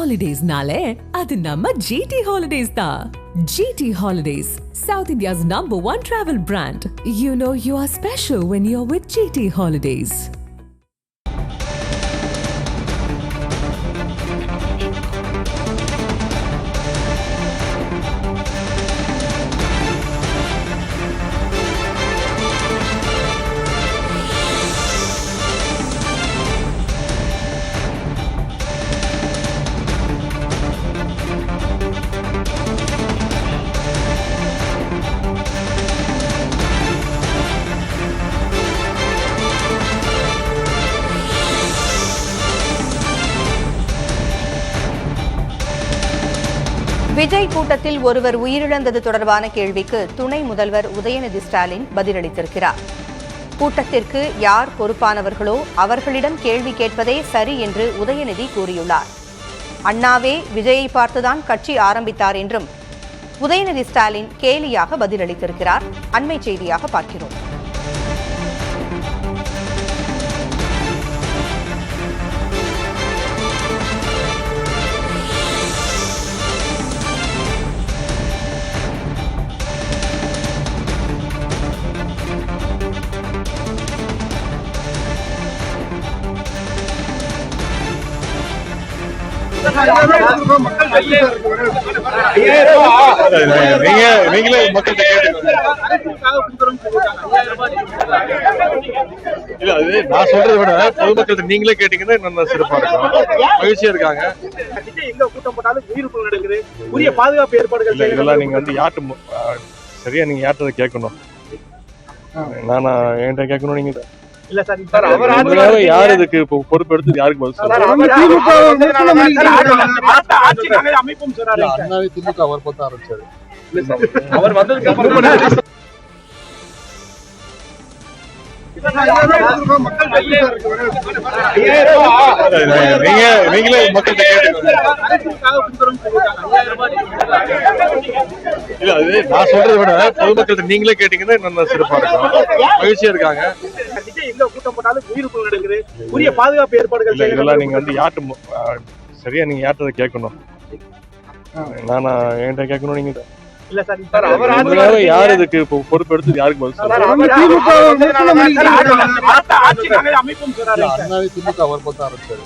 Holidays-nale, adu namma GT Holidays da. GT Holidays, South India's #1 travel brand. You know you are special when you're with GT Holidays. Vijay கூட்டத்தில் ஒருவர் உயிரிழந்தது தொடர்பான கேள்விக்கு துணை முதல்வர் உதயநிதி ஸ்டாலின் பதிலளித்திருக்கிறார். கூட்டத்திற்கு யார் பொறுப்பானவர்களோ அவர்களிடம் கேள்வி கேட்பதே சரி என்று உதயநிதி கூறியுள்ளார். அண்ணாவே விஜயை பார்த்துதான் கட்சி ஆரம்பித்தார் என்றும் உதயநிதி ஸ்டாலின் கேலியாக பதிலளித்திருக்கிறார். அண்மை செய்தியாக பார்க்கிறோம். நீங்களே மக்கள்கிட்ட இல்ல அது நான் சொல்றதை விட பொதுமக்கள் நீங்களே கேட்டீங்கன்னா நல்லா சிறப்பா இருக்கும், மகிழ்ச்சியா இருக்காங்க. கூட்டம் போட்டாலும் உயிருக்கு நடக்குது, உரிய பாதுகாப்பு ஏற்பாடுகள் இதெல்லாம் நீங்க வந்து யார்ட்டு சரியா நீங்க யார்ட்ட கேட்கணும், நானா என்கிட்ட கேட்கணும். நீங்க இல்ல சார், யார் இதுக்கு பொறுப்பு எடுத்து யாருக்கு பதில் அமைப்பும் சொன்னாரு. அண்ணாவே திமுக அவர் பார்த்து ஆரம்பிச்சாரு. அவர் வந்ததுக்கு அப்புறம் நீங்களே மக்கள்கிட்ட இல்ல அது நான் சொல்றதை விட பொதுமக்கள் நீங்களே கேட்டீங்கன்னா நல்லா சிறப்பா இருக்கும், மகிழ்ச்சியா இருக்காங்க. கூட்டம் போட்டாலும் உயிருக்கு நடக்குது, உரிய பாதுகாப்பு ஏற்பாடுகள் இதெல்லாம் நீங்க வந்து யார்ட்டு சரியா நீங்க யார்ட்ட கேட்கணும், நானா என்கிட்ட கேட்கணும். நீங்க இல்ல சார், யார் இதுக்கு பொறுப்பு எடுத்து யாருக்கு பதில் அமைப்பும் சொன்னாரு. அண்ணாவே திமுக அவர் பார்த்து ஆரம்பிச்சாரு.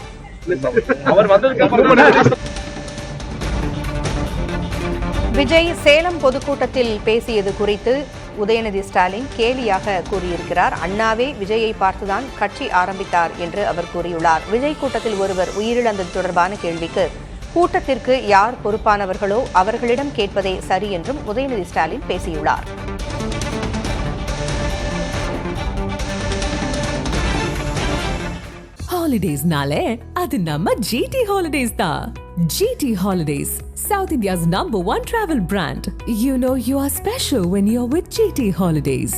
அவர் வந்ததுக்கு அப்புறம் விஜய் சேலம் பொதுக்கூட்டத்தில் பேசியது குறித்து உதயநிதி ஸ்டாலின் கேலியாக கூறியிருக்கிறார். அண்ணாவே விஜயை பார்த்துதான் கட்சி ஆரம்பித்தார் என்று அவர் கூறியுள்ளார். விஜய் கூட்டத்தில் ஒருவர் உயிரிழந்தது தொடர்பான கேள்விக்கு கூட்டத்திற்கு யார் பொறுப்பானவர்களோ அவர்களிடம் கேட்பதே சரி என்றும் உதயநிதி ஸ்டாலின் பேசியுள்ளார். Holidays-nale, adu namma GT Holidays da. GT Holidays, South India's #1 travel brand. You know you are special when you're with GT Holidays.